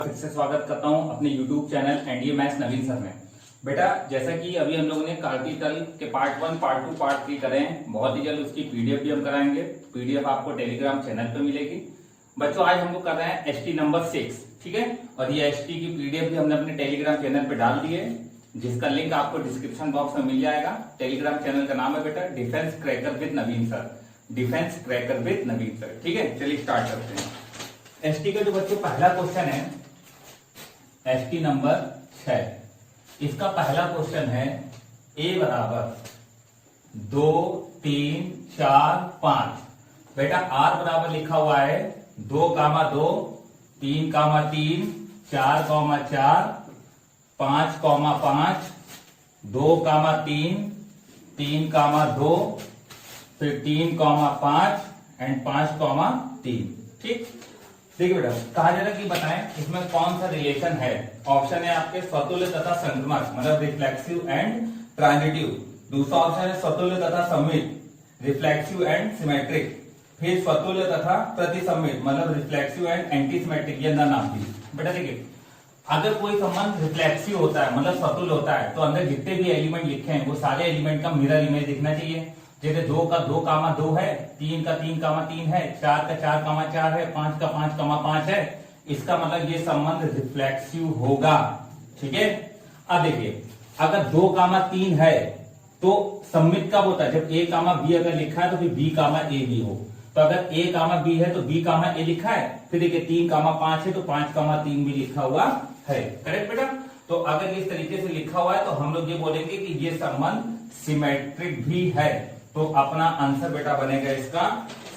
फिर से स्वागत करता हूं अपने YouTube चैनल एनडीए मैथ्स नवीन सर में। बेटा जैसा कि अभी हम लोगों ने कार्टिकल के पार्ट 1, पार्ट 2, पार्ट 3 करे हैं, बहुत ही जल्द उसकी पीडीएफ भी हम कराएंगे। पीडीएफ आपको टेलीग्राम चैनल पे मिलेगी। बच्चों आज हम लोग कर रहे हैं एसटी नंबर 6, ठीक है। और ये एसटी की पीडीएफ भी हमने अपने टेलीग्राम चैनल पे डाल दी है, जिसका लिंक आपको डिस्क्रिप्शन बॉक्स में मिल जाएगा। टेलीग्राम चैनल का नाम है बेटा defence cracker with Naveen sir, defence cracker with Naveen sir, ठीक है। चलिए स्टार्ट करते हैं। एसटी का जो बच्चों पहला क्वेश्चन है एसटी नंबर 6, इसका पहला क्वेश्चन है ए बराबर 2, 3, 4, 5। बेटा आर बराबर लिखा हुआ है 2, 2, 3, 3, 4, 4, 5, 5, 2, 3, 3, 2, फिर 3, 5 एंड 5, 3, ठीक। देखिए बेटा कहा जा रहा है कि बताएं इसमें कौन सा रिलेशन है। ऑप्शन है आपके स्वतुल्य तथा संक्रमक, मतलब रिफ्लेक्सिव एंड ट्रांजिटिव। दूसरा ऑप्शन है स्वतुल्य तथा सममित, रिफ्लेक्सिव एंड सिमेट्रिक। फिर स्वतुल्य तथा प्रतिसम्मित, मतलब रिफ्लेक्सिव एंड एंटी सिमेट्रिक। ये नाम थी बेटा। देखिए अगर कोई संबंध रिफ्लेक्सिव होता है, मतलब स्वतुल्य होता है, तो अंदर जितने भी एलिमेंट लिखे हैं वो सारे एलिमेंट का मिरर इमेज दिखना चाहिए। जैसे 2 का 2, 2 है, 3 का 3, 3 है, 4 का 4, 4 है, 5 का 5, 5 है। इसका मतलब ये संबंध रिफ्लेक्सिव होगा, ठीक है। अब देखिए अगर 2, 3 है तो सममित कब होता है? जब a, b अगर लिखा है तो फिर b, a भी हो। तो अगर a, b है तो b, a लिखा है। फिर देखिए 3, 5 है तो 5, 3 भी लिखा हुआ है। करेक्ट बेटा। तो अगर इस तरीके से लिखा हुआ है तो हम लोग ये बोलेंगे कि ये संबंध सिमेट्रिक भी है। तो अपना आंसर बेटा बनेगा इसका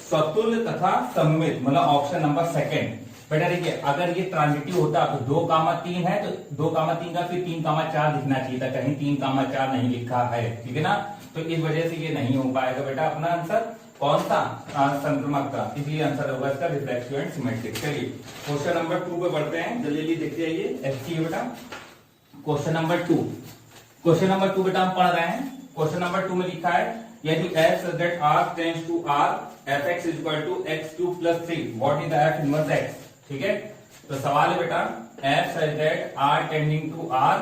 स्वतुल्य तथा सममित, मतलब ऑप्शन नंबर 2। बेटा देखिए अगर ये ट्रांजिटिव होता तो 2, 3 है तो 2, 3 का फिर 3, 4 लिखना चाहिए था, कहीं 3, 4 नहीं लिखा है, ठीक है ना। तो इस वजह से ये नहीं हो पाएगा बेटा अपना आंसर कौन सा संक्रमक का, इसलिए आंसर होगा इसका रिफ्लेक्सिव एंड सिमेट्रिक। चलिए क्वेश्चन नंबर 2 पे बढ़ते हैं, जल्दी जल्दी देखते जाइए। एसटी बेटा क्वेश्चन नंबर 2, क्वेश्चन नंबर 2 बेटा हम पढ़ रहे हैं। क्वेश्चन नंबर 2 में लिखा है यदि f such that r tends to r, fx is equal to x cube plus 3, what is the f inverse x? ठीक है। तो सवाल है बेटा f such that r tending to r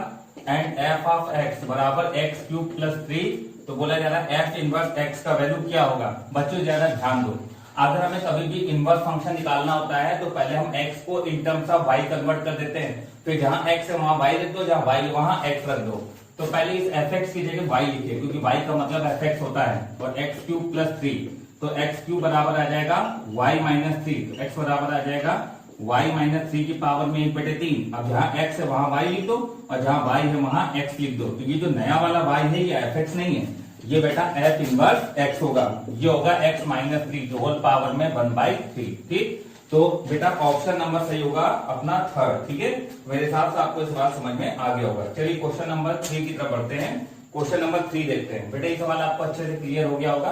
and f of x बराबर x cube plus 3, तो बोला जा रहा है f इनवर्स x का वैल्यू क्या होगा। बच्चों ज्यादा ध्यान दो, अगर हमें कभी भी इनवर्स फंक्शन निकालना होता है तो पहले हम x को in terms of y convert कर देते हैं। फिर जहां x है वहां y रख दो, जहां y वहां x रख दो। तो पहले इस fx की जगह y लिखिए, क्योंकि y का मतलब fx होता है, और x क्यूब प्लस 3, तो x क्यूब बराबर आ जाएगा y माइनस 3, तो x बराबर आ जाएगा y माइनस 3 की पावर में 1/3। अब जहां x है वहां y लिख दो, और जहां y है वहां x लिख दो। तो ये जो नया वाला y है ये fx नहीं है, ये बेटा f इनवर्स x होगा। ये होगा x माइनस 3 जो होल पावर में 1/3, ठीक। तो बेटा ऑप्शन नंबर सही होगा अपना 3rd, ठीक है। मेरे हिसाब से आपको इस बात समझ में आ गया होगा। चलिए क्वेश्चन नंबर 3 की तरफ बढ़ते हैं। क्वेश्चन नंबर 3 देखते हैं। बेटा ये सवाल आपको अच्छे से क्लियर हो गया होगा।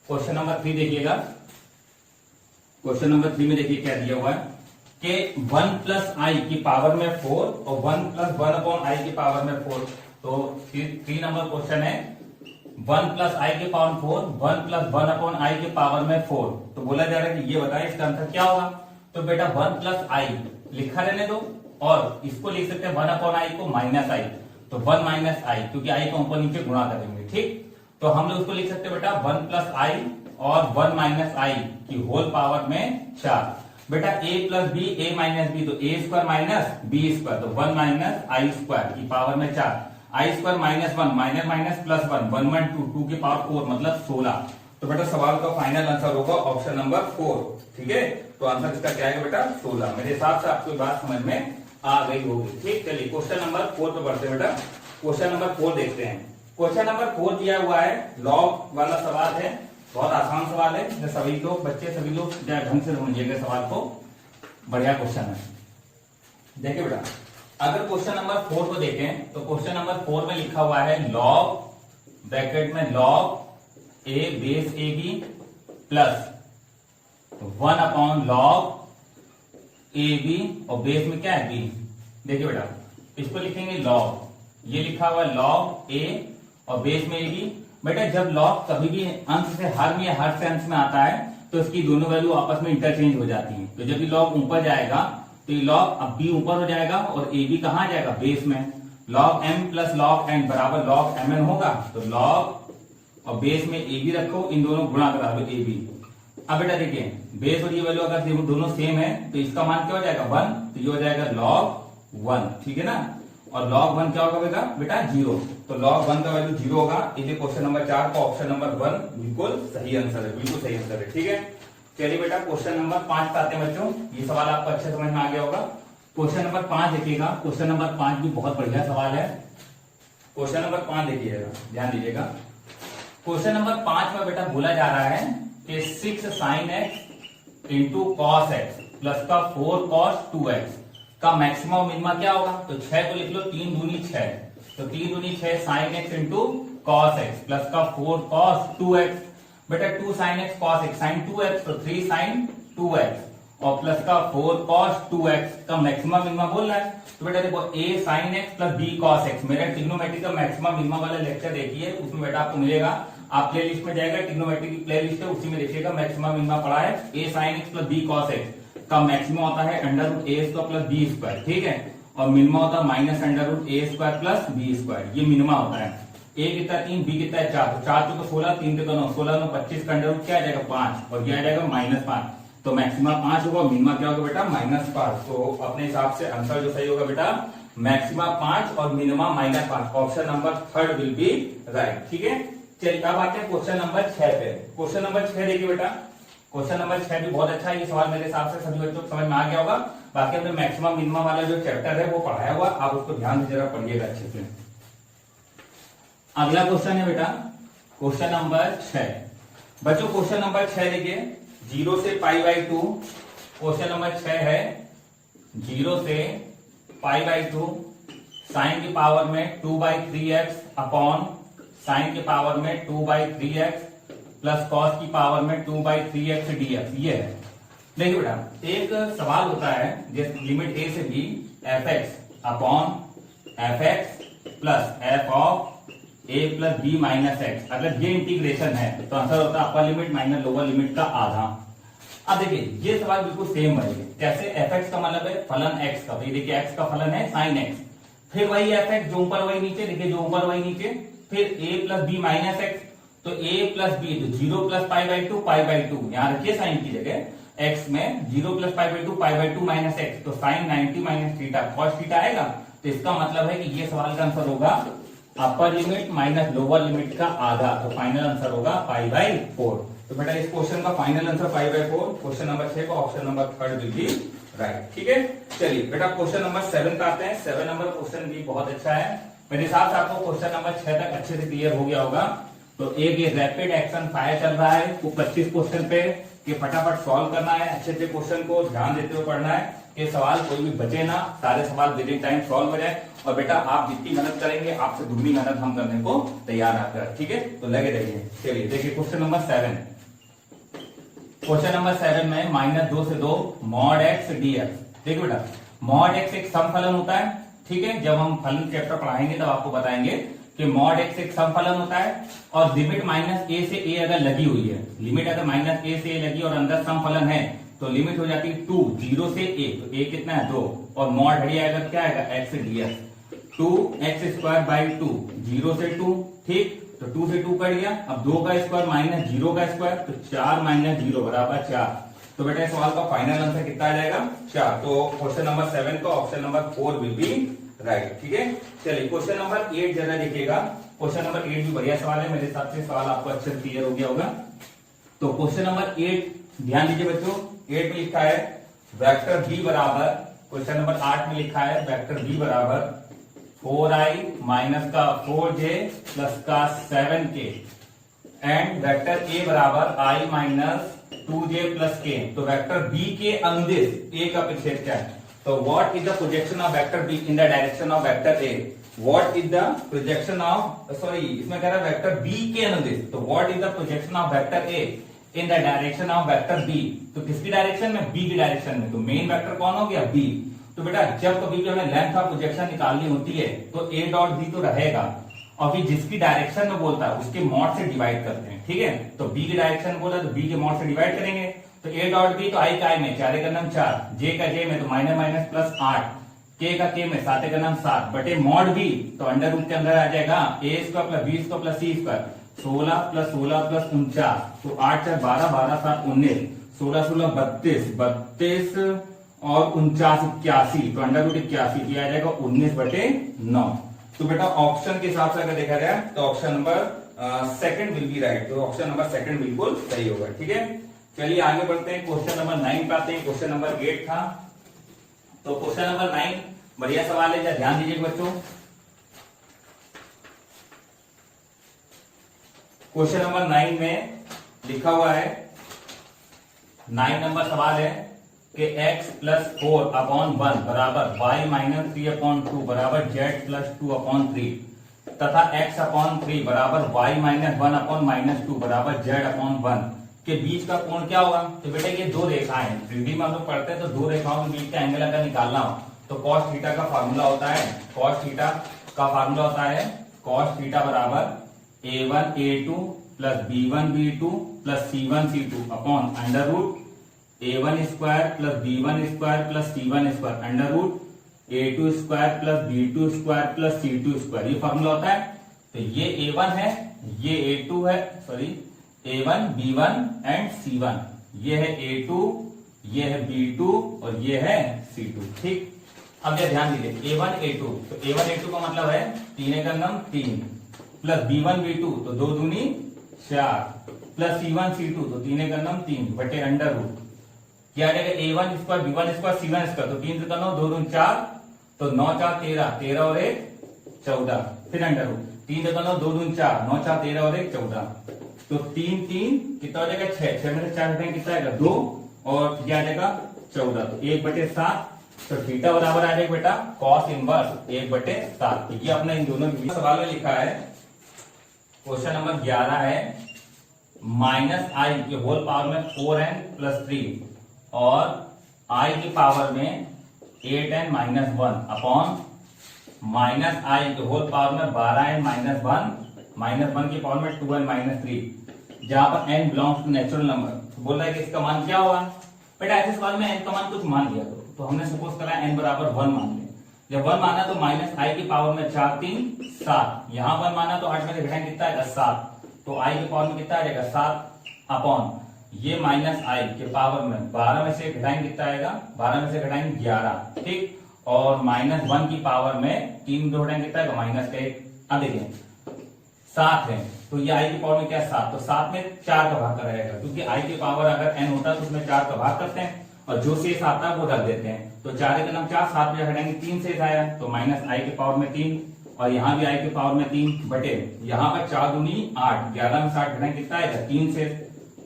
क्वेश्चन नंबर 3 देखिएगा। क्वेश्चन नंबर 3 में देखिए क्या दिया हुआ है कि 1 प्लस आई की पावर में 4 और 1 प्लस 1 अपॉन आई की पावर में 4। तो 3 नंबर क्वेश्चन है 1 प्लस आई के पावर 4, 1 प्लस 1 अपॉन आई के पावर में 4। तो बोला जा रहा है कि ये बताएं इसका आंसर क्या होगा। तो बेटा 1 प्लस आई लिखा रहने दो, और इसको लिख सकते हैं 1 अपॉन आई को माइनस आई, तो 1 माइनस आई, क्योंकि आई को ऊपर नीचे गुणा करेंगे, ठीक। तो हम लोग उसको लिख सकते हैं बेटा 1 प्लस आई और 1 माइनस आई की होल पावर में 4। बेटा a plus B, a minus B, तो a square minus B square, तो 1 माइनस आई स्क्वायर की पावर में 4। I square minus 1 minus minus plus 1, 1 1 2, 2 की पावर 4 मतलब 16। तो बेटा सवाल का फाइनल आंसर होगा ऑप्शन नंबर 4, ठीक है। तो आंसर इसका क्या है बेटा 16। मेरे हिसाब से आपको बात समझ में आ गई होगी, ठीक। चलिए क्वेश्चन नंबर 4 पे बढ़ते हैं बेटा। क्वेश्चन नंबर 4 देखते हैं। क्वेश्चन नंबर 4 दिया हुआ है लॉग वाला सवाल है, बहुत आसान सवाल है, सभी लोग बच्चे सभी लोग ढंग से समझिएगा सवाल को, बढ़िया क्वेश्चन है। देखिए बेटा अगर क्वेश्चन नंबर 4 को देखें तो क्वेश्चन नंबर 4 में लिखा हुआ है लॉग ब्रैकेट में log a base A B plus 1 upon log A B, और बेस में क्या है b। देखिए बेटा इसको लिखेंगे लॉग, ये लिखा हुआ है लॉग a और बेस में ए बी। बेटा जब लॉग कभी भी अंश से हर में या हर से अंश में आता है तो इसकी दोनों वैल्यू आपस में इंटरचेंज हो जाती हैं। तो जब भी लॉग ऊपर जाएगा तो ये log अब b ऊपर हो जाएगा और ए बी कहाँ आ जाएगा बेस में, log m plus log n बराबर log mn होगा। तो log और बेस में ए बी रखो, इन दोनों गुणा करा दो ए बी। अब बेटा देखिए बेस और ये वैल्यू अगर दोनों सेम है तो इसका मान क्या हो जाएगा 1, तो ये हो जाएगा log 1, ठीक है ना। और log 1 क्या होगा बेटा 0, तो log 1 का वैल्यू 0 होगा। इसलिए क्वेश्चन नंबर 4 का ऑप्शन नंबर 1 बिल्कुल सही आंसर है, बिल्कुल सही आंसर है, ठीक है। चलिए बेटा क्वेश्चन नंबर 5 पे आते हैं बच्चों, ये सवाल आपको अच्छे समझ में आ गया होगा। क्वेश्चन नंबर 5 देखिएगा, क्वेश्चन नंबर 5 भी बहुत बढ़िया सवाल है। क्वेश्चन नंबर 5 देखिएगा, ध्यान दीजिएगा। क्वेश्चन नंबर 5 में बेटा बोला जा रहा है कि 6 sin x into cos x plus का 4 cos 2x का मैक्सिमम मिनिमम क्या होगा। तो 6 को लिख लो, 3 दूनी 6, तो 3 दूनी 6 sin x into cos x plus का 4 cos 2x। बेटा 2 sin x cos x sin 2x, तो 3 sin 2x और प्लस का 4 cos 2x का मैक्सिमम मिनिमम बोल रहा है। तो बेटा देखो a sin x plus b cos x, मेरा ट्रिग्नोमेट्री का मैक्सिमम मिनिमम वाला लेक्चर देखिए, उसमें बेटा आपको मिलेगा। आप प्ले लिस्ट में जाएगा, ट्रिग्नोमेट्री की प्ले लिस्ट है, उसी में देखिएगा मैक्सिमम मिनिमम पड़ा है। a sin x plus b cos x का मैक्सिमम होता है अंडर रूट ए स्क्वायर प्लस बी स्क्वायर, ठीक है। और मिनिमम होता है माइनस अंडर रूट ए स्क्वायर प्लस बी स्क्वायर, ये मिनिमम होता है। ए कितना 3, बी कितना 4, तो 4 तो 16, 3 तो 9, 16 9 25 का अंडर रूट क्या आ जाएगा 5 और ये आ जाएगा -5, तो मैक्सिमम 5 होगा, मिनिमम क्या होगा बेटा -5। तो अपने हिसाब से आंसर जो सही होगा बेटा मैक्सिमम 5 और minimum -5, option number 3 will be right, ठीक है। चलिए अब आते हैं क्वेश्चन नंबर 6 पे। क्वेश्चन नंबर 6 देखिए बेटा, क्वेश्चन नंबर 6 भी बहुत अच्छा है, ये सवाल मेरे हिसाब से सभी बच्चों को समझ में आ गया होगा। बाकी हमने मैक्सिमम मिनिमम वाला जो चैप्टर है वो पढ़ाया हुआ, आप उसको ध्यान से जरा पढ़िएगा अच्छे से। अगला क्वेश्चन है बेटा क्वेश्चन नंबर 6। बच्चों क्वेश्चन नंबर 6 देखिए, 0 से π/2, क्वेश्चन नंबर 6 है 0 से π/2 साइन की पावर में 2/3x अपॉन साइन की पावर में 2/3x प्लस कॉस की पावर में 2/3x dx, ये है। देखिए बेटा एक सवाल होता है जैसे लिमिट a से b fx upon fx plus f of a plus b minus x, अगर ये इंटीग्रेशन है तो आंसर होता है upper limit minus lower limit का आधा। अब देखिए ये सवाल बिल्कुल सेम है, कैसे fx का मतलब है फलन x का, तो ये देखिए x का फलन है sin x, फिर वही fx जो ऊपर वही नीचे, देखिए जो ऊपर वही नीचे, फिर a plus b minus x, तो a प्लस b, तो 0 प्लस π/2 यहाँ रखिए साइन की जगह x में 0 प्लस π/2 माइनस एक्स, तो sine 90 minus theta cos theta आएगा। तो इसका मतलब है कि ये सवाल का आंसर होगा upper limit minus lower limit का आधा, तो फाइनल आंसर होगा π/4। तो बेटा इस क्वेश्चन का फाइनल आंसर π/4, क्वेश्चन नंबर 6 का option number 3 will be right, ठीक है। चलिए बेटा क्वेश्चन नंबर 7 पे आते हैं। 7 नंबर क्वेश्चन भी बहुत अच्छा है, मेरे हिसाब से आपको क्वेश्चन नंबर 6 तक अच्छे से क्लियर हो गया होगा। तो एक ये रैपिड एक्शन फायर चल रहा है, वो 25 क्वेश्चन पे कि फटाफट सॉल्व करना है, अच्छे से क्वेश्चन को ध्यान देते हुए पढ़ना है कि सवाल कोई भी बचे ना, सारे सवाल विद इन टाइम सॉल्व हो जाए। और बेटा आप जितनी मेहनत करेंगे आपसे दुगनी मेहनत हम करने को तैयार आकर, ठीक है। तो लगे रहिए। चलिए देखिए क्वेश्चन नंबर 7, क्वेश्चन नंबर 7 में -2 से 2 mod x dx। देखिए बेटा mod x एक सम फलन होता है, ठीक है। जब हम फलन चैप्टर पढ़ाएंगे तब आपको बताएंगे कि mod x एक सम फलन होता है और लिमिट -a से a अगर लगी हुई है, लिमिट अगर -a से a लगी और अंदर सम फलन है तो लिमिट हो जाती है 2, 0 से a, तो a कितना है 2 और mod हटिया आएगा क्या आएगा x dx, 2x²/2, 0 से 2, ठीक। तो 2 से 2 कट गया, अब 2 का स्क्वायर माइनस 0 का स्क्वायर, तो 4 माइनस 0 बराबर 4। तो बेटा सवाल का फाइनल आंसर कितना आ जाएगा 4। तो क्वेश्चन नंबर 7 का option number 4 will be right, ठीक है। चलिए क्वेश्चन नंबर 8 जरा देखिएगा, क्वेश्चन नंबर 8 भी बढ़िया सवाल है, मेरे हिसाब से सवाल आपको अच्छे से क्लियर हो गया होगा। तो क्वेश्चन नंबर 8 ध्यान दीजिए बच्चों, 8 में लिखा है वेक्टर b बराबर, क्वेश्चन नंबर 8 में लिखा है वेक्टर b बराबर 4i माइनस का 4j प्लस का 7k एंड वेक्टर a बराबर i minus 2j plus k। तो वेक्टर b के अनुदिश a का प्रतिच्छेद क्या है। तो what is the projection of vector b in the direction of vector a, what is the projection of, sorry इसमें कह रहा है वेक्टर b के अनुदिश, तो what is the projection of vector a in the direction of vector b। तो किसकी direction में, b की डायरेक्शन में। तो मेन वेक्टर कौन हो गया b। तो बेटा जब कभी भी हमें लेंथ ऑफ प्रोजेक्शन निकालनी होती है तो a डॉट b तो रहेगा और फिर जिसकी डायरेक्शन में बोलता है उसके मॉड से डिवाइड करते हैं, ठीक है। तो b की डायरेक्शन बोला तो b के मॉड से डिवाइड करेंगे, तो ए डॉट बी तो आई का आई में 4 का नाम 4, जे का जे में तो माइनस माइनस प्लस 8, के का के में 7 का नाम 7 बटे मॉड बी तो अंडर रूट के अंदर आ जाएगा A square plus B square plus C square, 16 plus 16 plus 49 तो 8 4 12 12 7 19, 16 16 32 32 और 49 81 तो अंडर रूट 81 किया जाएगा 19 बटे 9। तो बेटा ऑप्शन के हिसाब से अगर देखा जाए तो option number second will be right, तो ऑप्शन नंबर सेकंड बिल्कुल सही होगा। ठीक है, चलिए आगे बढ़ते हैं, क्वेश्चन नंबर 9 पे आते हैं। क्वेश्चन नंबर 8 था, तो क्वेश्चन नंबर 9 बढ़िया सवाल है, ध्यान दीजिए बच्चों। क्वेश्चन नंबर 9 में लिखा हुआ है, 9 नंबर सवाल है कि x प्लस 4 अपॉन 1 बराबर y माइनस 3 अपॉन 2 बराबर z प्लस 2 अपॉन 3 तथा x अपॉन 3 बराबर y माइनस 1 अपॉन माइनस 2 बराबर z अपॉन 1 के बीच का कोण क्या होगा। तो बेटा ये दो रेखाएं हैं, 3D में हम लोग पढ़ते हैं तो दो रेखाओं के बीच का एंगल अगर निकालना हो तो cos थीटा का फार्मूला होता है, cos थीटा का फार्मूला होता है cos थीटा बराबर a1 a2 plus b1 b2 plus c1 c2 upon under root a1 square plus b1 square plus c1 square under root a2 square plus b2 square plus c2 square, ये formula होता है। तो ये a1 है, ये a2 है, sorry a1 b1 and c1, ये है a2, ये है b2 और ये है c2। ठीक, अब ये ध्यान दीजिए a1 a2, तो a1 a2 का मतलब है 3 का नम 3 प्लस b1 b2 तो 2 दूनी 4 प्लस c1 c2 तो 3 का नम 3 बटे अंडर रूट क्या आ जाएगा a1 square b1 square c1 square तो 3 का 9 2 दूनी 4 तो 9 4 13 13 और 1 14 फिर अंडर रूट 3 का 9 2 दूनी 4 9 4 13 और 1 14 तो 3 3 कितना हो जाएगा 6 6 में से 4 हटाएंगे कितना आएगा 2 और क्या आ जाएगा 14 तो 1 बटे 7 तो थीटा बराबर आ जाएगा बेटा cos इनवर्स 1 बटे 7। ये अपना इन दोनों के सवाल में लिखा है, क्वेश्चन नंबर 11 है माइनस आई के होल पावर में 4n प्लस 3 और i की पावर में 8n माइनस 1 अपॉन माइनस आई के होल पावर में 12n माइनस 1 की पावर में 2n माइनस 3 जहां पर n belongs to natural number. बोल रहा है कि इसका मान क्या होगा। बेटा ऐसे सवाल में n का मान कुछ मान लिया तो हमने सपोज करा n बराबर 1 मान लिया। जब 1 माना तो माइनस आई की पावर में 4 3 7, यहाँ 1 माना तो 8 में से घटाएंगे कितना आएगा 7 तो आई की पावर में कितना आ जाएगा 7 अपॉन ये माइनस आई के पावर में 12 में से घटाएंगे कितना आएगा 12 में से घटाएंगे 11। ठीक, और माइनस 1 की पावर में 3 में घटाएंगे कितना आएगा माइनस 1। अब देखिए 7 है तो ये आई की पावर में क्या 7 तो 7 में 4 का भाग रहेगा क्योंकि आई की पावर अगर n होता है तो उसमें 4 का भाग करते हैं और जो शेष आता है वो रख देते हैं। तो 4 का नाम 4 7 में घटाएंगे 3 शेष आया तो माइनस आई के पावर में 3 और यहाँ भी आई के पावर में 3 बटे यहाँ पर 4 दूनी 8 11 में 60 घटाएंगे कितना आएगा 3 शेष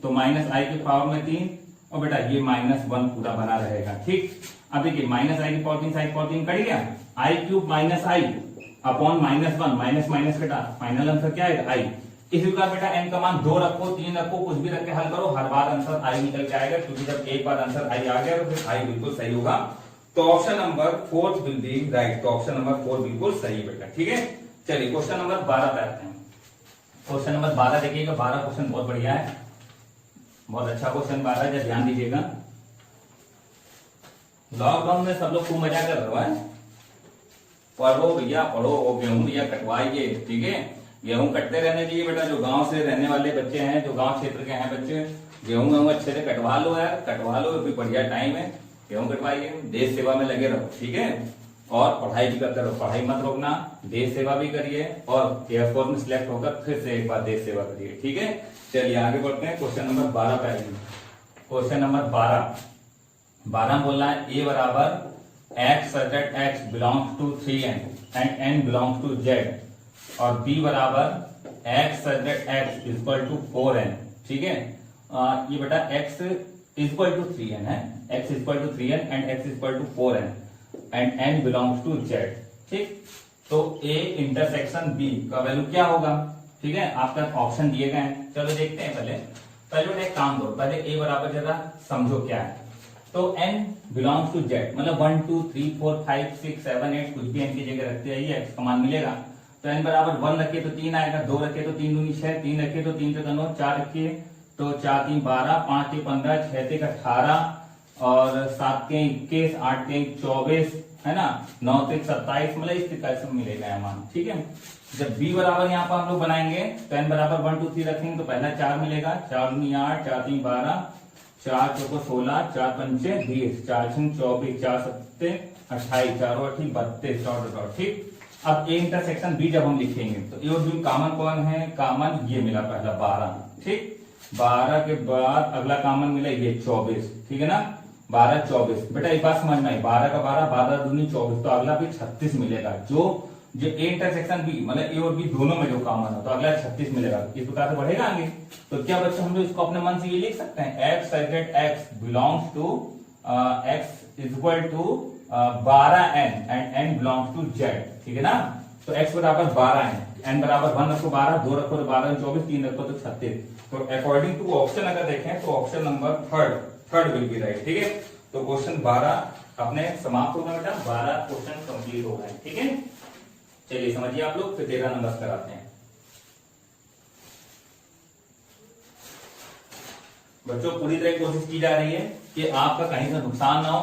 तो माइनस आई की पावर में 3 और बेटा ये माइनस 1 पूरा बना रहेगा। ठीक, अब देखिए माइनस आई की पावर 3 आई की पावर 3 कट गया आई क्यूब माइनस आई अपॉन माइनस 1 माइनस माइनस कटा फाइनल आंसर क्या आएगा आई। इसी प्रकार बेटा n का मान 2 रखो 3 रखो कुछ भी रख के हल करो हर बार आंसर आई निकल के आएगा क्योंकि जब एक बार आंसर आई आ गया तो फिर आई बिल्कुल सही होगा। तो option number 4 will be right, तो ऑप्शन नंबर 4 बिल्कुल सही बेटा। ठीक है, चलिए क्वेश्चन नंबर 12 पे आते हैं। क्वेश्चन नंबर 12 देखिएगा, 12 क्वेश्चन बहुत बढ़िया है, बहुत अच्छा क्वेश्चन 12 है, ध्यान दीजिएगा। लॉकडाउन में सब लोग खूब मजा कर रहे हैं, पढ़ो भैया पढ़ो, गेहूं भैया कटवाइए। ठीक है, गेहूं कटते रहने चाहिए बेटा, जो गांव से रहने वाले बच्चे हैं, जो गांव क्षेत्र के हैं बच्चे, गेहूं अच्छे से कटवा लो यार, कटवा लो, अभी बढ़िया टाइम है, गेहूं कटवाइए, देश सेवा में लगे रहो। ठीक है, और पढ़ाई भी करते रहो, पढ़ाई मत रोकना, देश सेवा भी करिए और एयरफोर्स में सिलेक्ट होकर फिर से एक बार देश सेवा करिए। ठीक है, चलिए आगे बढ़ते हैं, क्वेश्चन नंबर 12 पे आएंगे। क्वेश्चन नंबर 12 बोल रहा है ए बराबर x such that x belongs to 3n and n belongs to z और b बराबर x such that x equal to 4n। ठीक है, ये बेटा x इक्वल टू 3n है, x equal to 3n and x equal to 4n and n belongs to z। ठीक, तो a intersection b का वैल्यू क्या होगा। ठीक है, आपका ऑप्शन दिए गए हैं, चलो देखते हैं। पहले एक काम करो, पहले a बराबर जरा समझो क्या है। तो n बिलोंग्स टू z मतलब 1 2 3 4 5 6 7 8 कुछ भी n की जगह रखते रहिए x का मान मिलेगा। तो n बराबर 1 रखिए तो 3 आएगा, 2 रखिए तो 3 दूनी 6, 3 रखिए तो 3 से 9, 4 रखिए तो 4 3 12, 5 3 15, 6 3 18 और 7 3 21, 8 3 24 है ना, 9 3 27, मतलब इस प्रकार से मिलेगा यह मान। ठीक है, जब b बराबर यहाँ पर हम लोग बनाएंगे तो n बराबर 1 2 3 रखेंगे तो पहला 4 मिलेगा, 4 दूनी 8, 4 3 12, 4 चौको 16, 4 पंचे 20, 4 6 24, 4 7 28, 4 8 32, डॉट डॉट। ठीक, अब ए इंटरसेक्शन बी जब हम लिखेंगे तो ए और बी कॉमन कौन है, कॉमन ये मिला पहला 12। ठीक, 12 के बाद अगला कॉमन मिला ये 24। ठीक है ना, 12 24। बेटा एक बात समझ में आई, 12 का 12, 12 दूनी 24, तो अगला भी 36 मिलेगा। जो ए इंटरसेक्शन बी मतलब ए और बी दोनों में जो कॉमन है तो अगला 36 मिलेगा। इस प्रकार से बढ़ेगा आगे। तो क्या बच्चों हम लोग इसको अपने मन से ये लिख सकते हैं, x such that x belongs to x is equal to 12n and n belongs to z। ठीक है ना, तो x बराबर 12 है, n बराबर 1 रखो 12, 2 रखो तो 12, 24, 3 रखो तो 36। तो अकॉर्डिंग टू ऑप्शन अगर देखें तो option number third will be right. ठीक है, तो क्वेश्चन 12 अपने समाप्त हो गए बेटा, 12 क्वेश्चन कंप्लीट हो गए। ठीक है, चलिए समझिए आप लोग, फिर 13 नंबर कराते हैं। बच्चों पूरी तरह कोशिश की जा रही है कि आपका कहीं से नुकसान ना हो,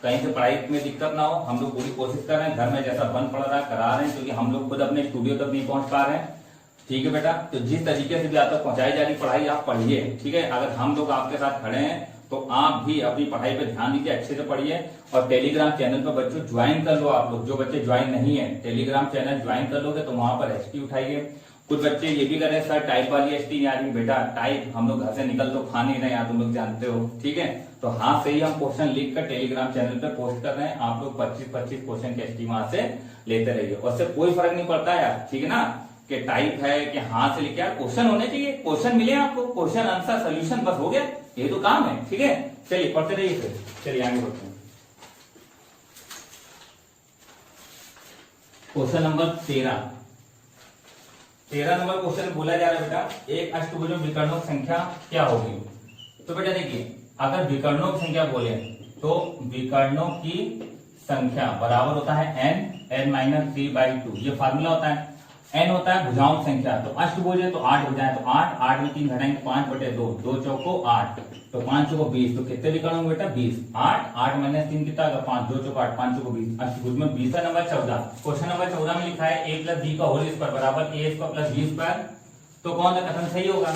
कहीं से पढ़ाई में दिक्कत ना हो। हम लोग पूरी कोशिश कर रहे हैं, घर में जैसा बन पड़ रहा है करा रहे हैं, क्योंकि हम लोग खुद अपने स्टूडियो तक नहीं पहुंच पा रहे हैं। ठीक है बेटा, तो जिस तरीके से भी आप तक पहुंचाई जा रही पढ़ाई आप पढ़िए। ठीक है, अगर हम लोग आपके साथ खड़े हैं तो आप भी अपनी पढ़ाई पे ध्यान दीजिए, अच्छे से पढ़िए। और टेलीग्राम चैनल पर बच्चों ज्वाइन कर लो आप लोग, जो बच्चे ज्वाइन नहीं है टेलीग्राम चैनल ज्वाइन कर लोगे तो वहां पर एचटी उठाइए। कुछ बच्चे ये भी करें सर टाइप वाली एचटी नहीं आ रही, बेटा टाइप हम लोग घर से निकल तो खा नहीं रहे यार, तुम लोग जानते हो। ठीक है, तो हाथ से ही हम क्वेश्चन लिख कर टेलीग्राम चैनल पे पोस्ट कर रहे हैं। आप लोग 25-25 क्वेश्चन की एचटी वहां से लेते रहिए, उससे कोई फर्क नहीं पड़ता यार। ठीक है ना, कि टाइप है कि हाथ से लिखे, यार क्वेश्चन होने चाहिए, क्वेश्चन मिले आपको, क्वेश्चन आंसर सोल्यूशन बस हो गया, ये तो काम है। ठीक है, चलिए पढ़ते रहिए फिर, चलिए आगे बढ़ते हैं। क्वेश्चन नंबर 13 नंबर क्वेश्चन बोला जा रहा है बेटा, एक अष्टभुजों विकर्णों की संख्या क्या होगी। तो बेटा देखिए, अगर विकर्णों की संख्या बोले तो विकर्णों की संख्या बराबर होता है n - 3/2। ये फार्मूला होता है। n होता है भुजाओं की संख्या, तो अष्टभुज है तो 8 भुजाएं, तो 8 में 3 घटाएंगे 5/2, 2 चौको 8, तो 5 चौको 20, तो कितने विकर्ण होंगे बेटा 20। 8 - 3 कितना होगा 5, 2 चौको 8, 5 चौको 20, अष्टभुज में 20। नंबर 14, क्वेश्चन नंबर 14 में लिखा है a + b का होल स्क्वायर बराबर a² + b स्क्वायर। तो कौन सा कथन सही होगा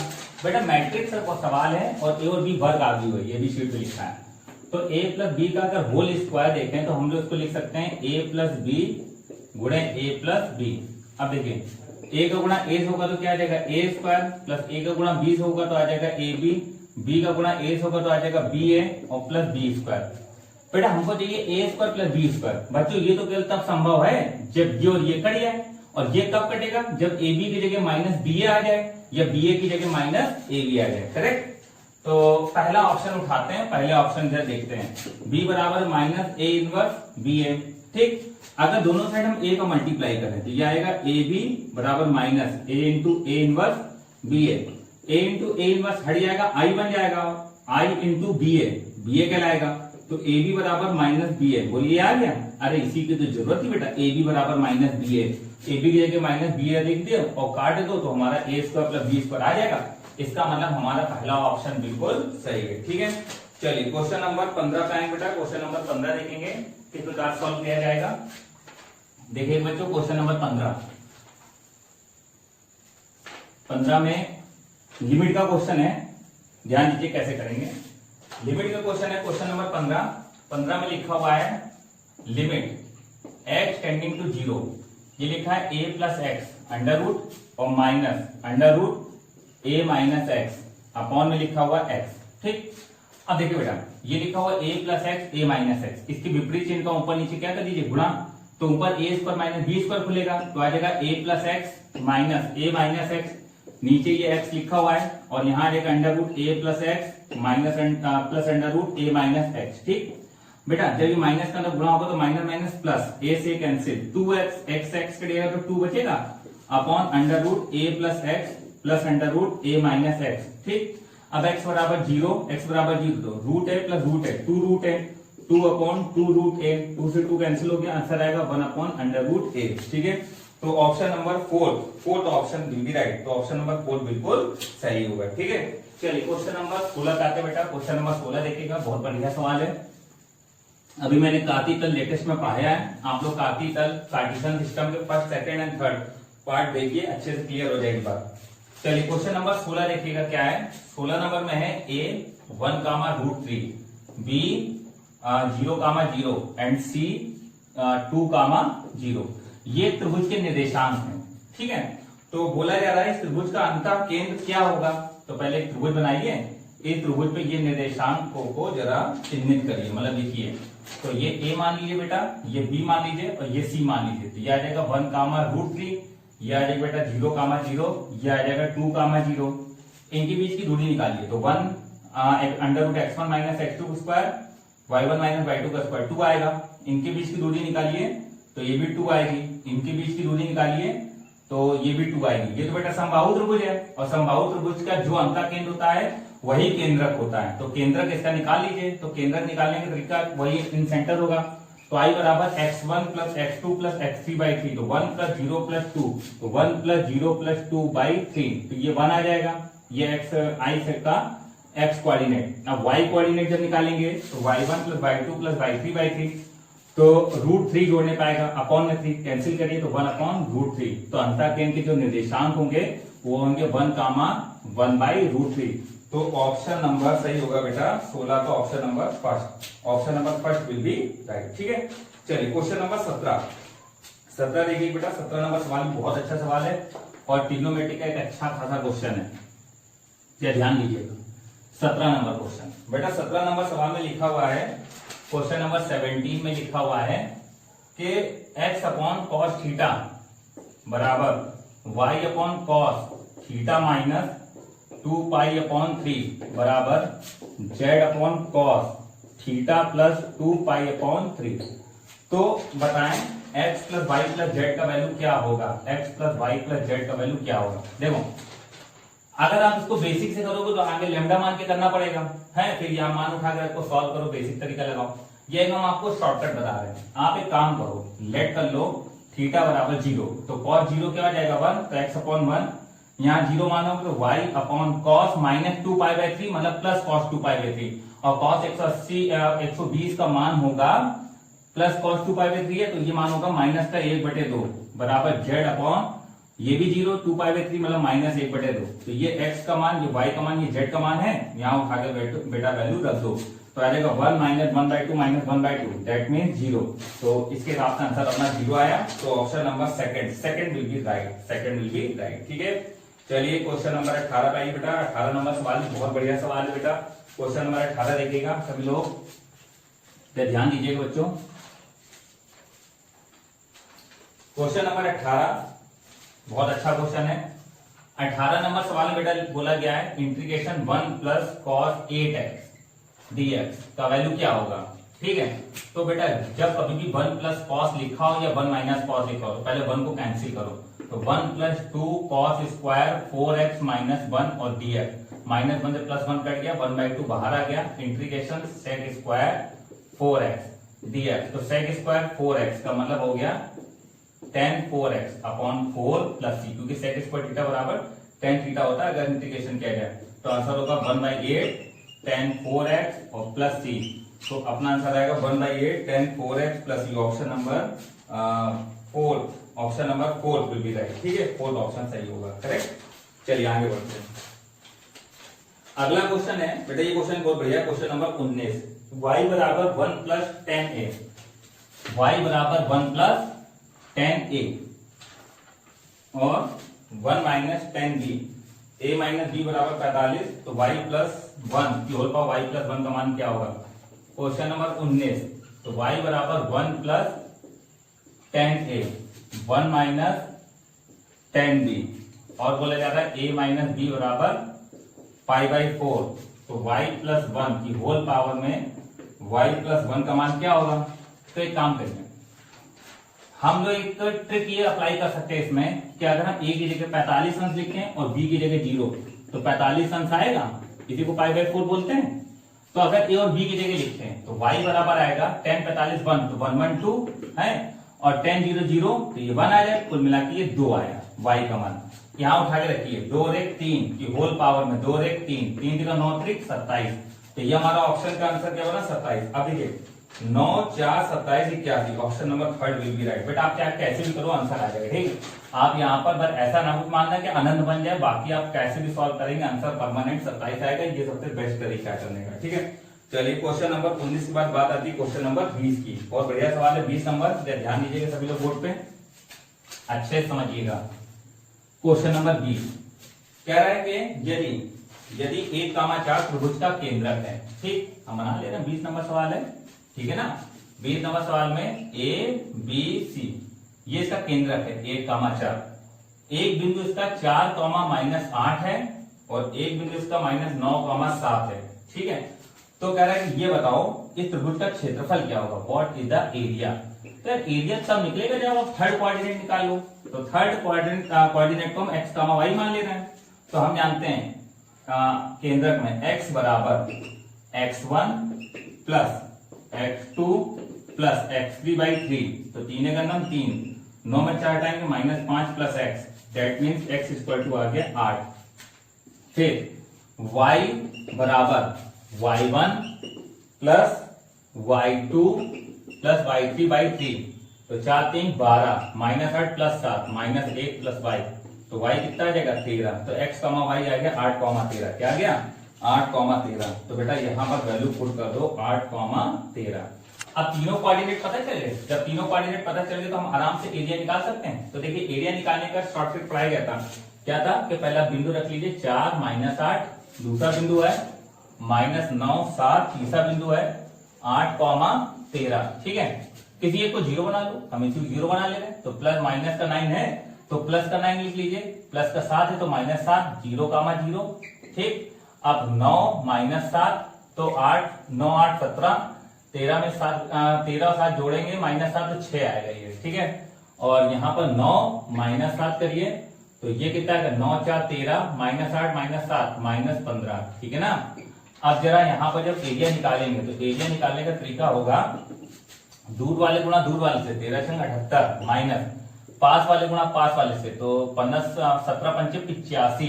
बेटा, मैट्रिक्स का सवाल है और a और b वर्ग आ गई हुई है, ये भी शीट पे लिखा है। तो a + b का अगर होल स्क्वायर देखें तो हम लोग इसको लिख सकते हैं a + b गुणे a + b। अब देखिए a का गुणा a होगा तो क्या आ जाएगा a² प्लस a का गुणा b होगा तो आ जाएगा ab, b का गुणा a होगा तो आ जाएगा ba और प्लस b²। बेटा हमको चाहिए a² प्लस b²। बच्चों ये तो केवल तब संभव है जब ये और ये कट जाए, और ये कब कटेगा जब ab की जगह -ba आ जाए या ba की जगह -ab आ जाए। करेक्ट, तो पहला ऑप्शन उठाते हैं, पहले ऑप्शन इधर देखते हैं, b बराबर -a 1ba। ठीक, अगर दोनों साइड हम a का मल्टीप्लाई करें तो ये आएगा ab बराबर -a into a inverse ba। a into a inverse हट जाएगा, i बन जाएगा i इंटू ba कहलाएगा। तो ab बराबर -ba, बोलिए आ गया। अरे इसी की तो जरूरत थी बेटा, ab बराबर -ba, ab की जगह -ba लिख दिया और काट दो तो हमारा a² + b² आ जाएगा। इसका मतलब हमारा पहला ऑप्शन बिल्कुल सही है। ठीक है, चलिए क्वेश्चन नंबर 15 पे आएंगे बेटा। क्वेश्चन नंबर 15 देखेंगे किस प्रकार सॉल्व किया जाएगा। देखिए बच्चों क्वेश्चन नंबर 15 में लिमिट का क्वेश्चन है, ध्यान दीजिए कैसे करेंगे। लिमिट का क्वेश्चन है, क्वेश्चन नंबर 15 में लिखा हुआ है लिमिट x टेंडिंग टू 0। ये लिखा है a + x अंडर रूट और minus under root a - x upon में लिखा हुआ x। ठीक, अब देखिए बेटा ये लिखा हुआ a + x a - x, इसके विपरीत चिन्ह का ऊपर नीचे क्या कर दीजिए गुणा, तो ऊपर a² - b² खुलेगा तो आ जाएगा a + x - a - x, नीचे ये x लिखा हुआ है और यहाँ एक under root a + x plus under root a - x। ठीक बेटा, जब ये माइनस का अंदर गुणा होगा तो माइनस माइनस प्लस, a से कैंसिल, 2x x कटेगा तो 2 बचेगा upon under root a + x plus under root a - x। ठीक, अब x बराबर 0, तो root a plus root a 2 root a, 2 upon 2 root a, 2 से 2 कैंसिल हो गया, आंसर आएगा 1 अपॉन अंडर रूट a। ठीक है, तो option number 4 option will be right, तो ऑप्शन नंबर 4 बिल्कुल सही होगा। ठीक है, चलिए क्वेश्चन नंबर 16 पे आते बेटा। क्वेश्चन नंबर 16 देखिएगा, बहुत बढ़िया सवाल है। अभी मैंने कार्तीय तल लेटेस्ट में पढ़ाया है, आप लोग कार्तीय तल कार्टेशियन सिस्टम के first, second and third part देखिए, अच्छे से क्लियर हो जाएगी बात। चलिए क्वेश्चन नंबर 16 देखिएगा क्या है। 16 नंबर में है a 1,√3, b 0,0 एंड c 2,0। ये त्रिभुज के निर्देशांक हैं, ठीक है। तो बोला जा रहा है इस त्रिभुज का अंतः केंद्र क्या होगा। तो पहले एक त्रिभुज बनाइए, इस त्रिभुज पे ये निर्देशांकों को जरा चिन्हित करिए, मतलब लिखिए। तो ये a मान लीजिए बेटा, ये b मान लीजिए और ये c मान लीजिए। तो ये आ जाएगा 1,√3, ये आ जाएगा बेटा 0,0, ये आ जाएगा 2,0। इनके बीच की दूरी निकालिए। तो 1 √x1 - x2 square, y1 - y2 का स्क्वायर 2 आएगा। इनके बीच की दूरी निकालिए तो ये भी 2 आएगी। इनके बीच की दूरी निकालिए तो ये भी 2 आएगी। ये तो बेटा समबाहु त्रिभुज है, और समबाहु त्रिभुज का जो अंतः केंद्र होता है वही केंद्रक होता है। तो केंद्रक इसका निकाल लीजिए। तो केंद्रक निकालने का तरीका वही इन सेंटर होगा। तो i बराबर x1 + x2 + x3/3। तो 1 + 0 + 2, तो 1 + 0 + 2/3। तो ये 1 आ जाएगा। ये x i का x कोऑर्डिनेट। अब y कोऑर्डिनेट जब निकालेंगे तो y1 + y2 + y3/3। तो √3 जोड़ने पाएगा, अपॉन में 3 कैंसिल करिए तो 1/√3। तो अंतः केंद्र के जो निर्देशांक होंगे वो होंगे 1,1/√3। तो ऑप्शन नंबर सही होगा बेटा 16 का, option number first. Option number first will be right, ठीक है। चलिए क्वेश्चन नंबर 17 देखिए बेटा। 17 नंबर सवाल बहुत अच्छा सवाल है और ट्रिग्नोमेट्री का एक अच्छा खासा क्वेश्चन है, क्या ध्यान दीजिएगा। 17 नंबर क्वेश्चन बेटा, 17 नंबर सवाल में लिखा हुआ है, क्वेश्चन नंबर 17 में लिखा हुआ है कि x/cos थीटा बराबर y/cos थीटा - 2π/3 बराबर z/cos थीटा प्लस 2π/3। तो बताएं x + y + z का वैल्यू क्या होगा। x + y + z का वैल्यू क्या होगा। देखो अगर आप इसको बेसिक से करोगे तो आगे लैम्डा मान के करना पड़ेगा है, फिर यहाँ मान उठाकर इसको सॉल्व करो, बेसिक तरीका लगाओ। ये हम आपको शॉर्टकट बता रहे हैं। आप एक काम करो, लेट कर लो थीटा बराबर 0। तो cos 0 क्या हो जाएगा 1, तो x/1। यहाँ 0 मानोगे तो y/cos - 2π/3 मतलब प्लस cos 2π/3। और cos 120 का मान होगा प्लस cos 2π/3 है, तो ये मान होगा माइनस का 1/2 बराबर z/, ये भी 0, 2π/3 मतलब -1/2। तो ये x का मान, ये y का मान, ये z का मान है। यहाँ उठा के बेटा वैल्यू रख दो तो आ जाएगा 1 - 1/2 - 1/2 दैट मीन 0। तो इसके हिसाब से आंसर अपना 0 आया। तो option number second will be right, second will be right, ठीक है। चलिए क्वेश्चन नंबर 18 पे आइए बेटा। 18 नंबर सवाल बहुत बढ़िया सवाल है बेटा। क्वेश्चन नंबर 18 देखिएगा सभी लोग, ध्यान दीजिएगा बच्चों। क्वेश्चन नंबर 18 बहुत अच्छा क्वेश्चन है। 18 नंबर सवाल में बेटा बोला गया है इंटीग्रेशन 1 + cos 8x dx का वैल्यू क्या होगा, ठीक है। तो बेटा जब कभी भी 1 + cos लिखा हो या 1 - cos लिखा हो तो पहले 1 को कैंसिल करो। तो 1 + 2 cos स्क्वायर 4x - 1 और dx, -1 से +1 कट गया, 1/2 बाहर आ गया। Integration sec square 4x dx। तो sec स्क्वायर 4x का मतलब हो गया tan 4x/4 + c, क्योंकि sec स्क्वायर थीटा बराबर tan थीटा होता है अगर इंटीग्रेशन किया जाए। तो आंसर होगा 1/8 tan 4x और प्लस c। तो अपना आंसर आएगा 1/8 tan 4x + c। Option number 4, option number 4 will be right, ठीक है। 4th ऑप्शन सही होगा, करेक्ट। चलिए आगे बढ़ते हैं। अगला क्वेश्चन है बेटा, ये क्वेश्चन बहुत बढ़िया, क्वेश्चन नंबर 19। y बराबर 1 + tan a, y बराबर 1 + tan a और 1 - tan b, a - b बराबर 45। तो y + 1 की होल पावर y + 1 का मान क्या होगा। Question number 19। तो y बराबर 1 + tan a, 1 - tan b, और बोला जाता है a - b बराबर π/4। तो y + 1 की होल पावर में y + 1 का मान क्या होगा। तो एक काम करिए, हम लोग एक ट्रिक ये अप्लाई कर सकते हैं इसमें कि अगर हम a की जगह 45 अंश लिखें और b की जगह 0 तो 45 अंश आएगा, इसी को π/4 बोलते हैं। तो अगर a और b की जगह लिखते हैं तो y बराबर आएगा tan 45 1, तो 1 1 2 है, और tan 0 0 तो ये 1 आ जाए, कुल मिला के ये 2 आया y का मान। यहाँ उठा के रखिए, 2 और 1 3 की होल पावर में 2 और 1 3, 3 3 9 3 27। तो ये हमारा ऑप्शन का आंसर क्या बना 27। अब देखिए 9 4 27 81, option number third will be right. बेटा आप क्या कैसे भी करो आंसर आ जाएगा, ठीक। आप यहाँ पर बस ऐसा ना कुछ मानना कि अनंत बन जाए, बाकी आप कैसे भी सॉल्व करेंगे आंसर परमानेंट 27 आएगा। ये सबसे बेस्ट तरीका है करने का, ठीक है। चलिए क्वेश्चन नंबर 19 के बाद बात आती है क्वेश्चन नंबर 20 की। और बढ़िया सवाल है 20 नंबर, ध्यान दीजिएगा सभी लोग बोर्ड पे, अच्छे समझिएगा। क्वेश्चन नंबर 20 कह रहा है कि यदि 1,4 त्रिभुज का केंद्रक है, ठीक, हम बना ले रहे हैं 20 नंबर सवाल है, ठीक है ना। 20 नंबर सवाल में ABC ये इसका केंद्रक है 1,4, एक बिंदु इसका 4,-8 है और एक बिंदु इसका -9,7 है, ठीक है। तो कह रहा है कि ये बताओ इस त्रिभुज का क्षेत्रफल क्या होगा, व्हाट इज द एरिया। तो एरिया तब निकलेगा जब आप थर्ड कोऑर्डिनेट निकाल लो। तो थर्ड कोऑर्डिनेट को हम x, y मान ले रहे हैं। तो हम जानते हैं केंद्रक में x बराबर x1 plus x2 plus x3/3, तो 3 का नम 3, 9 में 4 time -5 plus x, that means x equal to आ गया 8। फिर y बराबर y1 plus y2 plus y3/3, तो 4 3 12, -8 प्लस 7 -1 प्लस y, तो y कितना आ जाएगा 13। तो x, y आ गया 8, 13, क्या आ गया 8, 13। तो बेटा यहाँ पर वैल्यू पुट कर दो 8, 13। अब तीनों कोऑर्डिनेट पता चले, जब तीनों कोऑर्डिनेट पता चल गए तो हम आराम से एरिया निकाल सकते हैं। तो देखिए एरिया निकालने का शॉर्टकट पढ़ाया गया था, क्या था कि पहला बिंदु रख लीजिए 4 -8, दूसरा बिंदु है -9 7, तीसरा बिंदु है 8, 13, ठीक है। किसी एक को 0 बना लो, हम इसी 0 बना ले रहे हैं। तो प्लस माइनस का 9 है तो प्लस का 9 लिख लीजिए, प्लस का 7 है तो -7, 0, 0, ठीक। अब 9 -7 तो 8, 9 8 17, 13 में 7, 13 और 7 जोड़ेंगे -7 तो 6 आएगा ये, ठीक है। और यहाँ पर 9 -7 करिए तो ये कितना आएगा 9 4 13, -8 -7 -15, ठीक है ना। अब जरा यहाँ पर जब एरिया निकालेंगे तो एरिया निकालने का तरीका होगा दूर वाले गुणा दूर वाले से, 13 छंग 78, माइनस पास वाले गुणा पास वाले से, तो 17 पंचे 85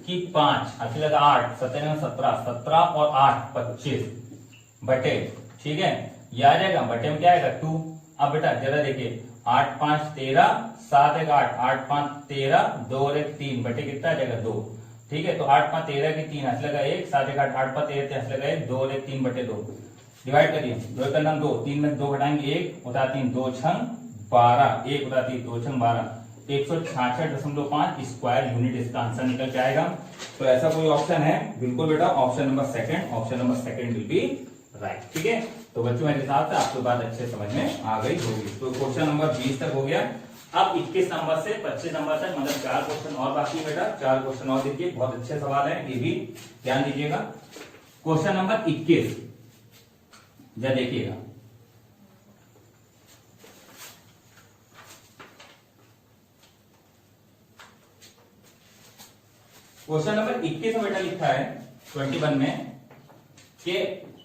की 5, अच्छी लगा 8, 17 17, 17 और 8 25 बटे, ठीक है। ये आ जाएगा बटे में क्या आएगा 2। अब बेटा जरा देखिए 8 5 13, 7 1 8, 8 5 13, 2 और 1 3, बटे कितना आ जाएगा 2, ठीक है। तो 8 5 13 की 3 हंस लगा 1, 7 1 8, 8 5 13 हंस लगा 1, 2 और 1 3 बटे 2, डिवाइड करिए 2 का नाम 2, 3 में 2 घटाएंगे 1 उठा 3, 2 छंग 12, 1 उठा 3, 2 छंग 12, 166.5 स्क्वायर यूनिट इसका आंसर निकल के आएगा। तो ऐसा कोई ऑप्शन है बिल्कुल बेटा, option number second will be right, ठीक है। तो बच्चों मेरे हिसाब से आपको बात अच्छे समझ में आ गई होगी। तो क्वेश्चन नंबर 20 तक हो गया। अब 21 नंबर से 25 नंबर तक मतलब 4 क्वेश्चन और बाकी है बेटा, 4 क्वेश्चन और देखिए, बहुत अच्छे सवाल है, ये भी ध्यान दीजिएगा। क्वेश्चन नंबर 21 जरा देखिएगा, क्वेश्चन नंबर 21 में बेटा लिखा है 21 में कि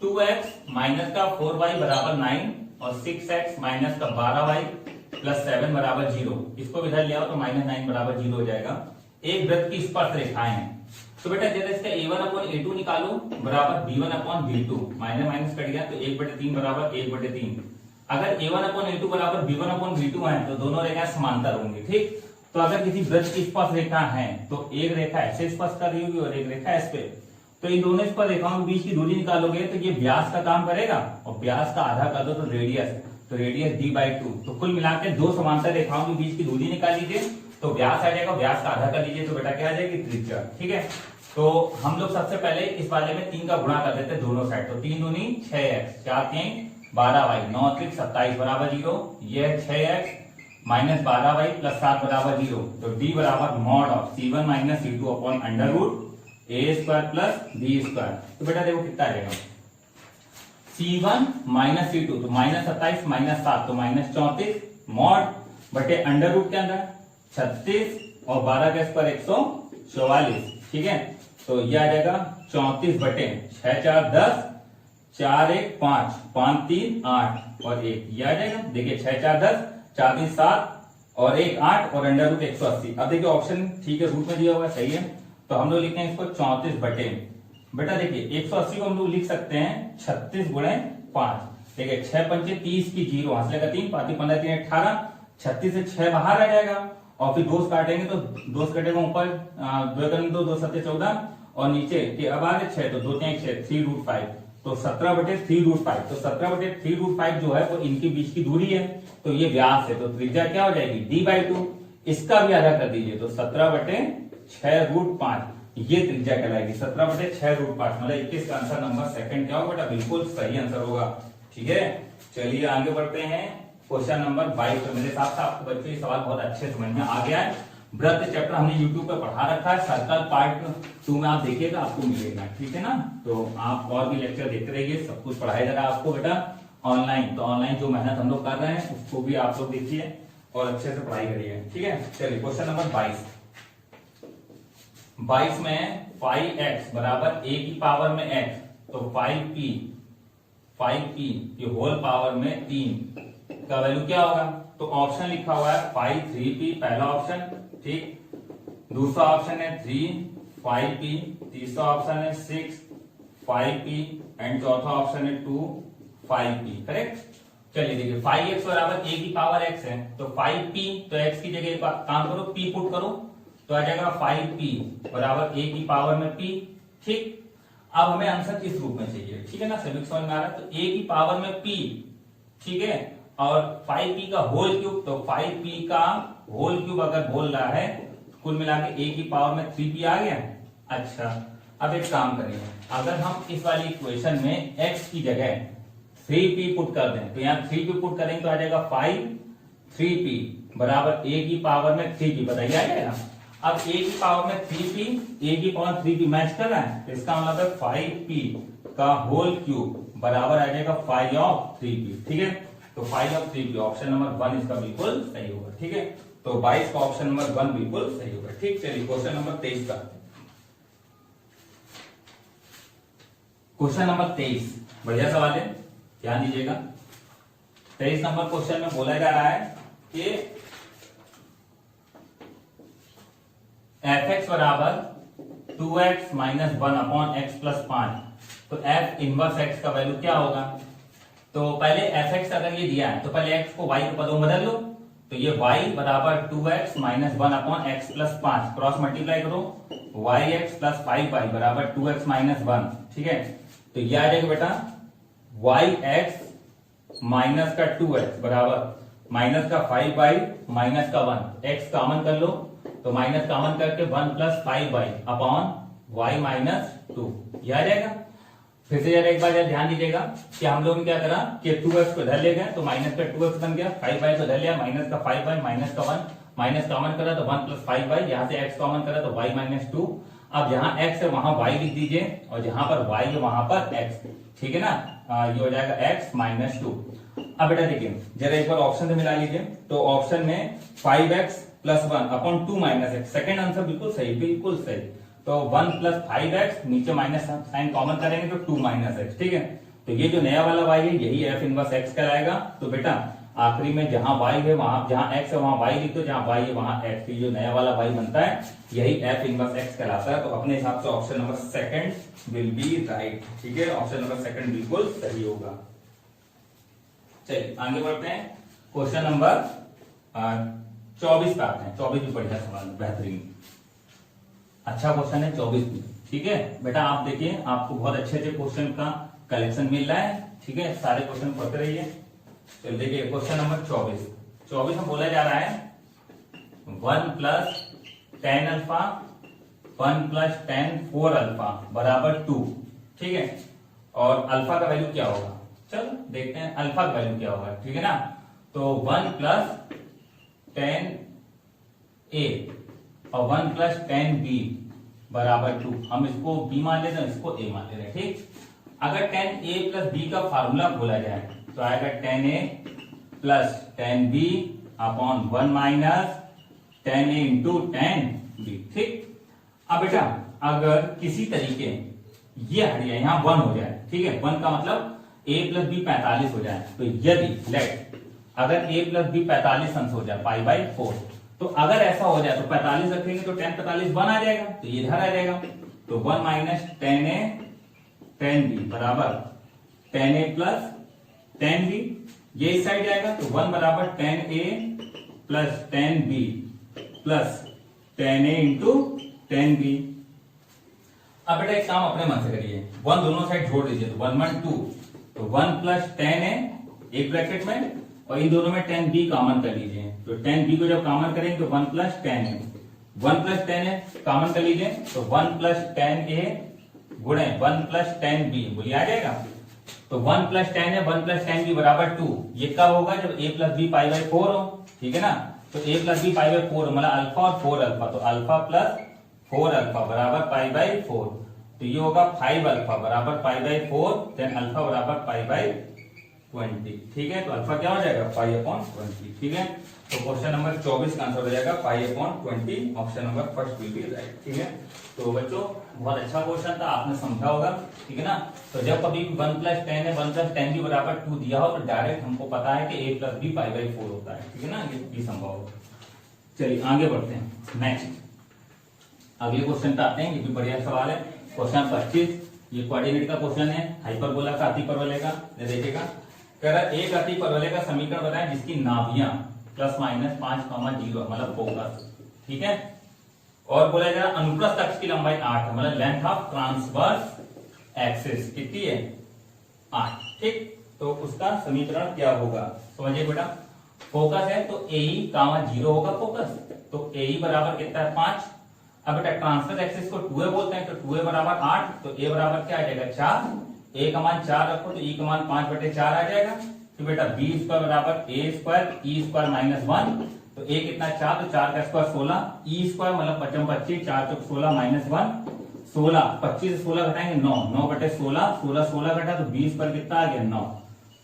2x माइनस का 4y बराबर 9 और 6x माइनस का 12y प्लस 7 बराबर 0, इसको भी इधर ले आओ तो -9 बराबर 0 हो जाएगा। एक वृत्त की स्पर्श रेखाएं हैं। तो बेटा जरा इसका a1/a2 निकालो बराबर b1/b2, माइनस माइनस कट गया तो 1/3 बराबर 1/3। अगर a1/a2 बराबर b1/b2 है तो दोनों रेखाएं समांतर होंगी, ठीक। तो अगर किसी वृत्त की स्पर्श रेखा है तो एक रेखा ऐसे स्पर्श कर रही होगी और एक रेखा इस पे, तो इन दोनों स्पर्श रेखाओं के बीच की दूरी निकालोगे तो ये व्यास का काम करेगा और व्यास का आधा कर दो तो रेडियस, तो रेडियस d/2। तो कुल मिला के दो समांतर रेखाओं के बीच की दूरी निकाल लीजिए तो व्यास आ जाएगा, व्यास का आधा कर लीजिए तो बेटा क्या आ जाएगी त्रिज्या, ठीक है। तो हम लोग सबसे पहले इस वाले में 3 का गुणा कर देते हैं दोनों साइड, तो 3 दूनी 6x, 4 3 12y, 9 3 27 बराबर 0, ये है 6x माइनस 12y प्लस 7 बराबर 0, तो d बराबर mod of c1 minus c2 upon under root a² plus b²। तो बेटा देखो कितना आएगा c1 माइनस c2, तो -27 माइनस 7 तो -34 मॉड बटे अंडर रूट के अंदर 36 और 12 के स्क्वायर 144, ठीक है। तो ये आ जाएगा 34 बटे 6 4 10, 4 1 5, 5 3 8 और 1, ये आ जाएगा। देखिए 6 4 10, 4 3 7, और एक 8 और अंडर रूट 180। अब देखिए ऑप्शन ठीक है, रूट में दिया हुआ है, सही है, तो हम लोग लिखते हैं इसको 34 बटे, बेटा देखिए 180 को हम लोग लिख सकते हैं 36 गुणे 5। देखिए 6 पंचे 30 की 0, हंसले का 3, 5 15 3 18, 36 से 6 बाहर आ जाएगा और फिर दोस्त काटेंगे तो दोस्त कटेगा ऊपर 2 करेंगे तो 2 7 14 और नीचे के अब आ गए 6 तो 2 3 6 3 रूट 5, तो 17 बटे 3 रूट 5। तो 17 बटे 3 रूट 5 जो है वो इनके बीच की दूरी है, तो ये व्यास है, तो त्रिज्या क्या हो जाएगी d/2। इसका भी आधा कर दीजिए, तो 17 बटे 6 रूट 5 ये त्रिज्या कहलाएगी। 17 बटे 6 रूट 5 मतलब 21 का आंसर नंबर सेकंड क्या होगा बेटा, बिल्कुल सही आंसर होगा। ठीक है, चलिए आगे बढ़ते हैं क्वेश्चन नंबर 22 पे। मेरे हिसाब से आपको बच्चों ये सवाल बहुत अच्छे समझ में आ गया है। वृत्त चैप्टर हमने YouTube पे पढ़ा रखा है, सर्कल पार्ट 2 में आप देखिएगा, आपको मिलेगा। ठीक है ना, तो आप और भी लेक्चर देखते रहिए, सब कुछ पढ़ाया जा रहा है आपको बेटा ऑनलाइन। तो ऑनलाइन जो मेहनत हम लोग कर रहे हैं उसको भी आप लोग देखिए और अच्छे से पढ़ाई करिए। ठीक है, चलिए क्वेश्चन नंबर 22 में 5x बराबर a की पावर में x, तो 5p ये होल पावर में 3 का वैल्यू क्या होगा। तो ऑप्शन लिखा हुआ है 5 3p पहला ऑप्शन, ठीक, दूसरा ऑप्शन है 3 5p, तीसरा ऑप्शन है 6 5p एंड चौथा ऑप्शन है 2 5p। करेक्ट। चलिए देखिए 5x बराबर a की पावर x है, तो 5p, तो x की जगह एक काम करो p पुट करो, तो आ जाएगा 5p बराबर a की पावर में p। ठीक, अब हमें आंसर किस रूप में चाहिए, ठीक है ना, सभी समझ में आ रहा है। तो a की पावर में p, ठीक है, और 5p का होल क्यूब, तो 5p का होल क्यूब अगर बोल रहा है कुल मिला के a की पावर में 3p आ गया। अच्छा, अब एक काम करिए, अगर हम इस वाली इक्वेशन में x की जगह 3p पुट कर दें, तो यहाँ 3p पुट करेंगे तो आ जाएगा 5 3p बराबर a की पावर में 3p, बताइए आ जाएगा। अब a की पावर में 3p, a की पावर 3p मैच कर रहा है, तो इसका मतलब है 5p का होल क्यूब बराबर आ जाएगा 5 ऑफ 3p। ठीक है, तो 5 ऑफ 3p ऑप्शन नंबर 1 इसका बिल्कुल सही होगा। ठीक है, तो 22 का ऑप्शन नंबर 1 बिल्कुल सही होगा। ठीक, चलिए क्वेश्चन नंबर 23 का। क्वेश्चन नंबर 23 बढ़िया सवाल है, ध्यान दीजिएगा। 23 नंबर क्वेश्चन में बोला जा रहा है कि fx बराबर 2x minus 1 upon x plus 5, तो f इनवर्स x का वैल्यू क्या होगा। तो पहले fx अगर ये दिया है तो पहले x को y के पदों में बदल लो, तो ये y बराबर 2x minus 1 upon x plus 5, cross multiply करो, yx प्लस 5y बराबर 2x माइनस 1। ठीक है, तो ये आ जाएगा बेटा yx माइनस का 2x बराबर माइनस का 5y माइनस का 1, x कॉमन कर लो, तो माइनस कॉमन करके 1 plus 5y upon y minus 2, यह आ जाएगा। फिर से यार एक बार यार ध्यान दीजिएगा कि हम लोग ने क्या करा कि 2x को इधर ले गए, तो माइनस का 2x बन गया, 5y को इधर लिया, माइनस का 5y माइनस का 1, माइनस कॉमन करा तो 1 प्लस 5y, यहाँ से x कॉमन करा तो y माइनस 2। अब जहां x है वहां y लिख दीजिए और जहां पर y है वहां पर x। ठीक है ना, ये हो जाएगा x माइनस 2। अब बेटा देखिए जरा एक बार ऑप्शन से मिला लीजिए, तो ऑप्शन में 5x plus 1 upon 2 minus x, second answer बिल्कुल सही, बिल्कुल सही। तो 1 प्लस 5x, नीचे माइनस साइन कॉमन करेंगे तो 2 माइनस x। ठीक है, तो ये जो नया वाला y है यही f इनवर्स x कहलाएगा। तो बेटा आखिरी में जहां y है वहां, जहां x है वहां y लिख दो, जहां y है वहां x, जो नया वाला y बनता है यही f इनवर्स x कहलाता है। तो अपने हिसाब से option number second will be right. ठीक है, ऑप्शन नंबर सेकंड बिल्कुल सही होगा। चलिए आगे बढ़ते हैं, क्वेश्चन नंबर 24 का आते हैं। 24 भी बढ़िया सवाल, बेहतरीन, अच्छा क्वेश्चन है 24 भी। ठीक है बेटा, आप देखिए आपको बहुत अच्छे अच्छे क्वेश्चन का कलेक्शन मिल रहा है। ठीक है, सारे क्वेश्चन पढ़ते रहिए। चलिए देखिए क्वेश्चन नंबर 24 में बोला जा रहा है 1 प्लस 10 अल्फा 1 प्लस 10 4 अल्फा बराबर 2। ठीक है, और अल्फा का वैल्यू क्या होगा, चलो देखते हैं अल्फा का वैल्यू क्या होगा। ठीक है ना, तो 1 प्लस 10 ए और 1 प्लस 10 बी बराबर 2, हम इसको b मान लेते हैं, इसको a मान ले रहे हैं। ठीक, अगर 10 a प्लस b का फार्मूला बोला जाए तो आएगा 10 a plus 10 b upon 1 minus 10 a into 10 b। ठीक, अब बेटा अगर किसी तरीके ये हट जाए, यहां 1 हो जाए, ठीक है, 1 का मतलब a प्लस b 45 हो जाए, तो यदि लेट अगर a प्लस बी 45 अंश हो जाए π/4, तो अगर ऐसा हो जाए तो 45 रखेंगे तो 10 45 1 आ जाएगा, तो ये इधर आ जाएगा। तो 1 माइनस 10a 10b बराबर 10a प्लस 10b, ये इस साइड जाएगा तो 1 बराबर 10a plus 10b plus 10a into 10b। अब बेटा एक काम अपने मन से करिए, 1 दोनों साइड जोड़ दीजिए तो 1 1 2, तो 1 प्लस 10a एक ब्रैकेट में, और इन दोनों में 10b कॉमन कर लीजिए। तो 10b को जब कॉमन करेंगे तो 1 plus 10a, 1 plus 10a common कर लीजिए तो 1 प्लस 10a गुणे 1 प्लस 10b, बोलिए आ जाएगा। तो 1 प्लस 10a 1 प्लस 10b बराबर 2, ये कब होगा जब a प्लस b π/4 हो, ठीक है ना। तो a प्लस b π/4 मतलब अल्फा और 4 अल्फा, तो अल्फा प्लस 4 अल्फा बराबर π/4, तो ये होगा 5 अल्फा बराबर π/4, देन अल्फा बराबर π/20, ठीक है। तो अल्फा क्या हो जाएगा π/20, ठीक है। तो क्वेश्चन नंबर 24 का आंसर हो जाएगा π/20, option number first will be right, ठीक है। तो बच्चों बहुत अच्छा क्वेश्चन था, आपने समझा होगा, ठीक है ना। तो जब कभी 1 प्लस 10 है 1 प्लस 10 b बराबर 2 दिया हो तो डायरेक्ट हमको पता है कि a प्लस b π/4 होता है, ठीक है ना, ये भी संभव होगा। चलिए आगे बढ़ते हैं, नेक्स्ट अगले क्वेश्चन पे आते हैं। ये भी बढ़िया सवाल है, क्वेश्चन 25, ये कोऑर्डिनेट का क्वेश्चन है, हाइपरबोला का अतिपरवलय का। देखिएगा, कह रहा है एक अतिपरवलय का समीकरण बताएं जिसकी नाभियां +- 5,0 मतलब फोकस, ठीक है। और बोला जा रहा है अनुप्रस्थ अक्ष की लंबाई 8 है, मतलब लेंथ ऑफ ट्रांसवर्स एक्सिस कितनी है 8, ठीक। तो उसका समीकरण क्या होगा समझिए बेटा। फोकस है तो AE, 0 होगा फोकस, तो AE बराबर कितना है 5। अब बेटा ट्रांसवर्स एक्सिस को 2a बोलते हैं, तो 2a बराबर 8, तो a बराबर क्या आ जाएगा 4, a का मान 4 रखो तो e का मान 5/4 आ जाएगा। तो बेटा b स्क्वायर बराबर a square e square minus 1, तो a कितना 4, तो 4 का स्क्वायर 16, e स्क्वायर मतलब 5 25, 4 चौक 16 माइनस 1 16, 25 से 16 घटाएंगे 9, 9/16, 16 16 घटा तो b स्क्वायर कितना आ गया 9।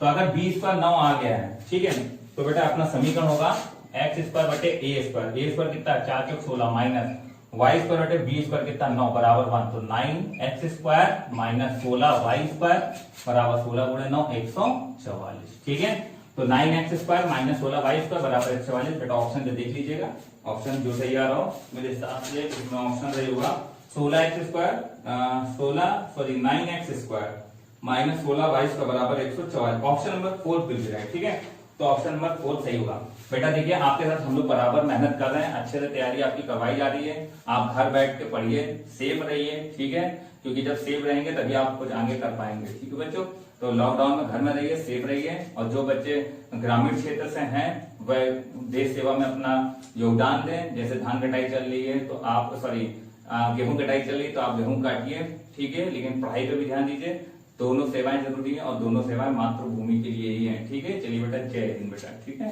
तो अगर b स्क्वायर 9 आ गया है, ठीक है, तो बेटा अपना समीकरण होगा x स्क्वायर बटे a स्क्वायर कितना 4 चौक 16 माइनस y स्क्वायर बटे b स्क्वायर कितना 9 बराबर 1, तो 9x square minus 16y square बराबर 16 गुणे 9 144, ठीक है। तो 9x square minus 16y square बराबर 144। बेटा ऑप्शन जो देख लीजिएगा, ऑप्शन जो सही आ रहा हो मेरे हिसाब से इसमें ऑप्शन सही होगा 9x square minus 16y square बराबर 144, ऑप्शन नंबर 4 बिल्कुल राइट, ठीक है। तो ऑप्शन नंबर 4 सही होगा। बेटा देखिए आपके साथ हम लोग बराबर मेहनत कर रहे हैं, अच्छे से तैयारी आपकी करवाई जा रही है, आप घर बैठ के पढ़िए, सेफ रहिए, ठीक है, क्योंकि जब सेफ रहेंगे तभी आप कुछ आगे कर पाएंगे, ठीक है बच्चों। तो लॉकडाउन में घर में रहिए, सेफ रहिए, और जो बच्चे ग्रामीण क्षेत्र से हैं वह देश सेवा में अपना योगदान दें। जैसे धान कटाई चल रही है तो आप गेहूं कटाई चल रही है तो आप गेहूं काटिए, ठीक है, लेकिन पढ़ाई पे भी ध्यान दीजिए। दोनों सेवाएं जरूरी है और दोनों सेवाएं मातृभूमि के लिए ही है, ठीक है। चलिए बेटा जय हिंद बेटा, ठीक है।